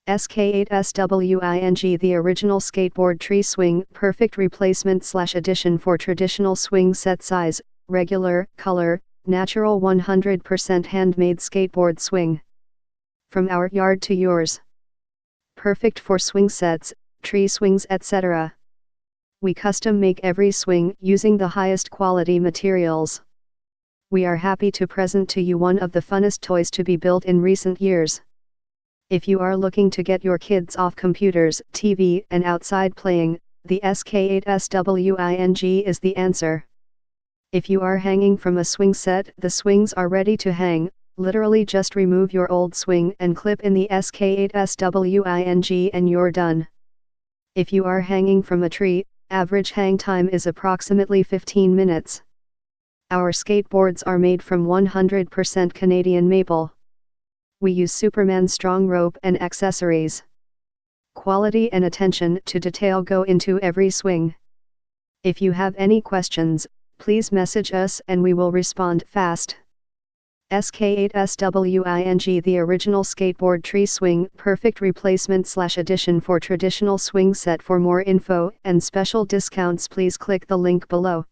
Sk8Swing, the original skateboard tree swing, perfect replacement/addition for traditional swing set size, regular, color, natural 100% handmade skateboard swing. From our yard to yours. Perfect for swing sets, tree swings, etc. We custom make every swing using the highest quality materials. We are happy to present to you one of the funnest toys to be built in recent years. If you are looking to get your kids off computers, TV, and outside playing, the Sk8Swing is the answer. If you are hanging from a swing set, the swings are ready to hang. Literally just remove your old swing and clip in the Sk8Swing and you're done. If you are hanging from a tree, average hang time is approximately 15 minutes. Our skateboards are made from 100% Canadian maple. We use Superman strong rope and accessories. Quality and attention to detail go into every swing. If you have any questions, please message us and we will respond fast. Sk8Swing, the original skateboard tree swing, perfect replacement/addition for traditional swing set. For more info and special discounts, please click the link below.